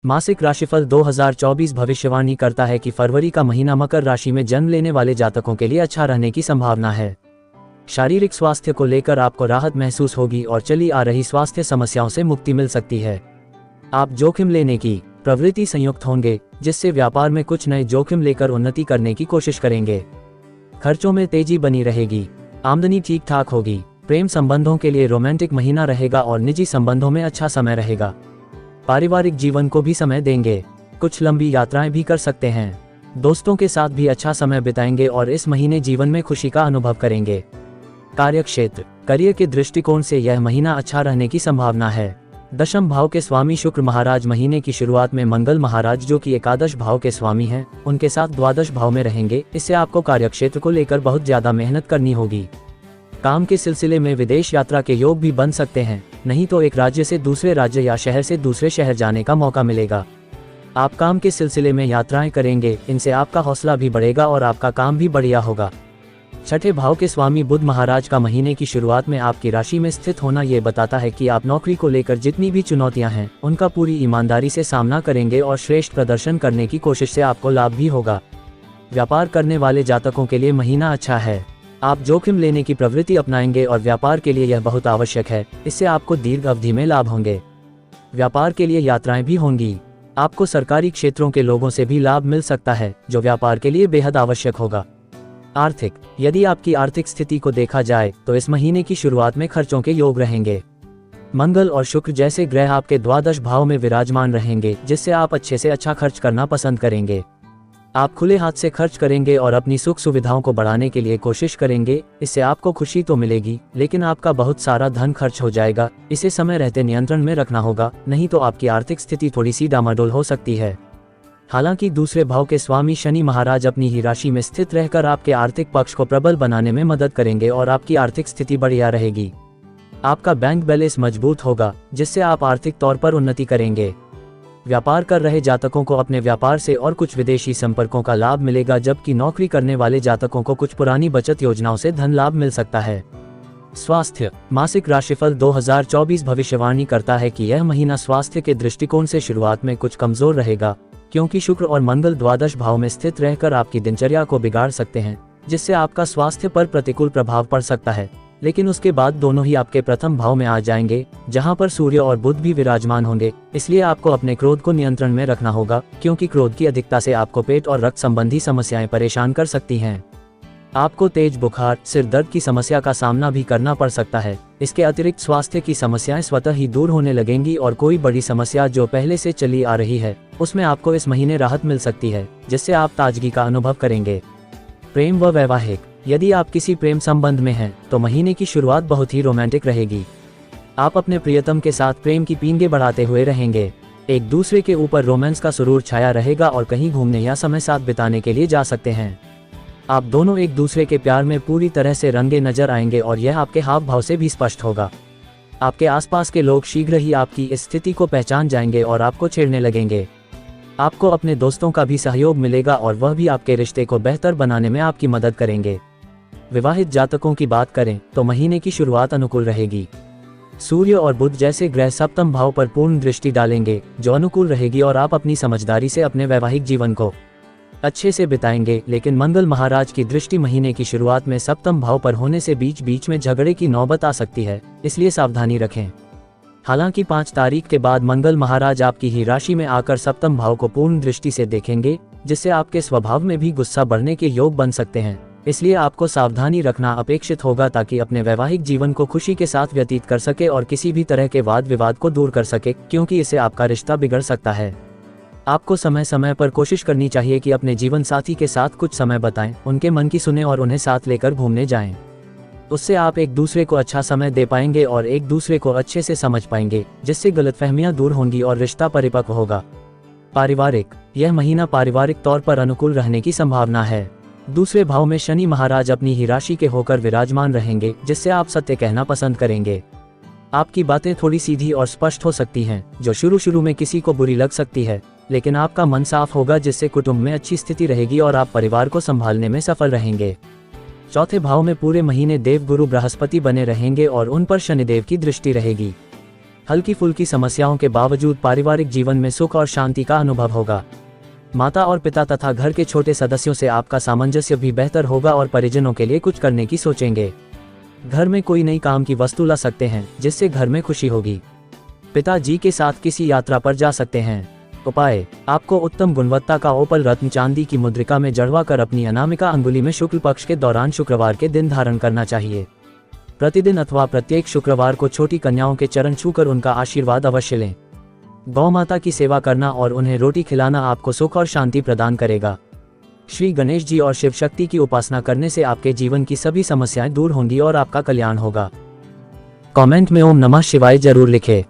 मासिक राशिफल 2024 भविष्यवाणी करता है कि फरवरी का महीना मकर राशि में जन्म लेने वाले जातकों के लिए अच्छा रहने की संभावना है। शारीरिक स्वास्थ्य को लेकर आपको राहत महसूस होगी और चली आ रही स्वास्थ्य समस्याओं से मुक्ति मिल सकती है। आप जोखिम लेने की प्रवृत्ति संयुक्त होंगे, जिससे व्यापार में कुछ नए जोखिम लेकर उन्नति करने की कोशिश करेंगे। खर्चों में तेजी बनी रहेगी, आमदनी ठीक ठाक होगी। प्रेम संबंधों के लिए रोमांटिक महीना रहेगा और निजी संबंधों में अच्छा समय रहेगा। पारिवारिक जीवन को भी समय देंगे, कुछ लंबी यात्राएं भी कर सकते हैं। दोस्तों के साथ भी अच्छा समय बिताएंगे और इस महीने जीवन में खुशी का अनुभव करेंगे। कार्यक्षेत्र करियर के दृष्टिकोण से यह महीना अच्छा रहने की संभावना है। दशम भाव के स्वामी शुक्र महाराज महीने की शुरुआत में मंगल महाराज, जो कि एकादश भाव के स्वामी हैं, उनके साथ द्वादश भाव में रहेंगे। इससे आपको कार्यक्षेत्र को लेकर बहुत ज्यादा मेहनत करनी होगी। काम के सिलसिले में विदेश यात्रा के योग भी बन सकते हैं, नहीं तो एक राज्य से दूसरे राज्य या शहर से दूसरे शहर जाने का मौका मिलेगा। आप काम के सिलसिले में यात्राएं करेंगे, इनसे आपका हौसला भी बढ़ेगा और आपका काम भी बढ़िया होगा। छठे भाव के स्वामी बुध महाराज का महीने की शुरुआत में आपकी राशि में स्थित होना ये बताता है कि आप नौकरी को लेकर जितनी भी चुनौतियां हैं, उनका पूरी ईमानदारी से सामना करेंगे और श्रेष्ठ प्रदर्शन करने की कोशिश से आपको लाभ भी होगा। व्यापार करने वाले जातकों के लिए महीना अच्छा है। आप जोखिम लेने की प्रवृत्ति अपनाएंगे और व्यापार के लिए यह बहुत आवश्यक है। इससे आपको दीर्घ अवधि में लाभ होंगे। व्यापार के लिए यात्राएं भी होंगी। आपको सरकारी क्षेत्रों के लोगों से भी लाभ मिल सकता है, जो व्यापार के लिए बेहद आवश्यक होगा। आर्थिक यदि आपकी आर्थिक स्थिति को देखा जाए तो इस महीने की शुरुआत में खर्चों के योग रहेंगे। मंगल और शुक्र जैसे ग्रह आपके द्वादश भाव में विराजमान रहेंगे, जिससे आप अच्छे से अच्छा खर्च करना पसंद करेंगे। आप खुले हाथ से खर्च करेंगे और अपनी सुख सुविधाओं को बढ़ाने के लिए कोशिश करेंगे। इससे आपको खुशी तो मिलेगी, लेकिन आपका बहुत सारा धन खर्च हो जाएगा। इसे समय रहते नियंत्रण में रखना होगा, नहीं तो आपकी आर्थिक स्थिति थोड़ी सी डामाडोल हो सकती है। हालांकि दूसरे भाव के स्वामी शनि महाराज अपनी ही राशि में स्थित रहकर आपके आर्थिक पक्ष को प्रबल बनाने में मदद करेंगे और आपकी आर्थिक स्थिति बढ़िया रहेगी। आपका बैंक बैलेंस मजबूत होगा, जिससे आप आर्थिक तौर पर उन्नति करेंगे। व्यापार कर रहे जातकों को अपने व्यापार से और कुछ विदेशी संपर्कों का लाभ मिलेगा, जबकि नौकरी करने वाले जातकों को कुछ पुरानी बचत योजनाओं से धन लाभ मिल सकता है। स्वास्थ्य मासिक राशिफल 2024 भविष्यवाणी करता है कि यह महीना स्वास्थ्य के दृष्टिकोण से शुरुआत में कुछ कमजोर रहेगा, क्योंकि शुक्र और मंगल द्वादश भाव में स्थित रहकर आपकी दिनचर्या को बिगाड़ सकते हैं, जिससे आपका स्वास्थ्य पर प्रतिकूल प्रभाव पड़ सकता है। लेकिन उसके बाद दोनों ही आपके प्रथम भाव में आ जाएंगे, जहां पर सूर्य और बुध भी विराजमान होंगे। इसलिए आपको अपने क्रोध को नियंत्रण में रखना होगा, क्योंकि क्रोध की अधिकता से आपको पेट और रक्त संबंधी समस्याएं परेशान कर सकती हैं। आपको तेज बुखार, सिर दर्द की समस्या का सामना भी करना पड़ सकता है। इसके अतिरिक्त स्वास्थ्य की समस्याएं स्वतः ही दूर होने लगेंगी और कोई बड़ी समस्या जो पहले से चली आ रही है, उसमें आपको इस महीने राहत मिल सकती है, जिससे आप ताजगी का अनुभव करेंगे। प्रेम व वैवाहिक यदि आप किसी प्रेम संबंध में हैं, तो महीने की शुरुआत बहुत ही रोमांटिक रहेगी। आप अपने प्रियतम के साथ प्रेम की पींगे बढ़ाते हुए रहेंगे। एक दूसरे के ऊपर रोमांस का सुरूर छाया रहेगा और कहीं घूमने या समय साथ बिताने के लिए जा सकते हैं। आप दोनों एक दूसरे के प्यार में पूरी तरह से रंगे नजर आएंगे और यह आपके हाव भाव से भी स्पष्ट होगा। आपके आसपास के लोग शीघ्र ही आपकी इस स्थिति को पहचान जाएंगे और आपको छेड़ने लगेंगे। आपको अपने दोस्तों का भी सहयोग मिलेगा और वह भी आपके रिश्ते को बेहतर बनाने में आपकी मदद करेंगे। विवाहित जातकों की बात करें तो महीने की शुरुआत अनुकूल रहेगी। सूर्य और बुध जैसे ग्रह सप्तम भाव पर पूर्ण दृष्टि डालेंगे, जो अनुकूल रहेगी और आप अपनी समझदारी से अपने वैवाहिक जीवन को अच्छे से बिताएंगे। लेकिन मंगल महाराज की दृष्टि महीने की शुरुआत में सप्तम भाव पर होने से बीच बीच में झगड़े की नौबत आ सकती है, इसलिए सावधानी रखें। हालांकि 5 तारीख के बाद मंगल महाराज आपकी ही राशि में आकर सप्तम भाव को पूर्ण दृष्टि से देखेंगे, जिससे आपके स्वभाव में भी गुस्सा बढ़ने के योग बन सकते हैं। इसलिए आपको सावधानी रखना अपेक्षित होगा, ताकि अपने वैवाहिक जीवन को खुशी के साथ व्यतीत कर सके और किसी भी तरह के वाद विवाद को दूर कर सके, क्योंकि इससे आपका रिश्ता बिगड़ सकता है। आपको समय समय पर कोशिश करनी चाहिए कि अपने जीवन साथी के साथ कुछ समय बिताएं, उनके मन की सुने और उन्हें साथ लेकर घूमने जाएं। उससे आप एक दूसरे को अच्छा समय दे पाएंगे और एक दूसरे को अच्छे से समझ पाएंगे, जिससे गलतफहमियां दूर होंगी और रिश्ता परिपक्व होगा। पारिवारिक यह महीना पारिवारिक तौर पर अनुकूल रहने की संभावना है। दूसरे भाव में शनि महाराज अपनी ही राशि के होकर विराजमान रहेंगे, जिससे आप सत्य कहना पसंद करेंगे। आपकी बातें थोड़ी सीधी और स्पष्ट हो सकती हैं, जो शुरू में किसी को बुरी लग सकती है, लेकिन आपका मन साफ होगा, जिससे कुटुंब में अच्छी स्थिति रहेगी और आप परिवार को संभालने में सफल रहेंगे। चौथे भाव में पूरे महीने देवगुरु बृहस्पति बने रहेंगे और उन पर शनिदेव की दृष्टि रहेगी। हल्की फुल्की समस्याओं के बावजूद पारिवारिक जीवन में सुख और शांति का अनुभव होगा। माता और पिता तथा घर के छोटे सदस्यों से आपका सामंजस्य भी बेहतर होगा और परिजनों के लिए कुछ करने की सोचेंगे। घर में कोई नई काम की वस्तु ला सकते हैं जिससे घर में खुशी होगी। पिताजी के साथ किसी यात्रा पर जा सकते हैं। उपाय, आपको उत्तम गुणवत्ता का ओपल रत्न चांदी की मुद्रिका में जड़वा कर अपनी अनामिका अंगुली में शुक्ल पक्ष के दौरान शुक्रवार के दिन धारण करना चाहिए। प्रतिदिन अथवा प्रत्येक शुक्रवार को छोटी कन्याओं के चरण छूकर उनका आशीर्वाद अवश्य लें। गौ माता की सेवा करना और उन्हें रोटी खिलाना आपको सुख और शांति प्रदान करेगा। श्री गणेश जी और शिव शक्ति की उपासना करने से आपके जीवन की सभी समस्याएं दूर होंगी और आपका कल्याण होगा। कमेंट में ओम नमः शिवाय जरूर लिखें।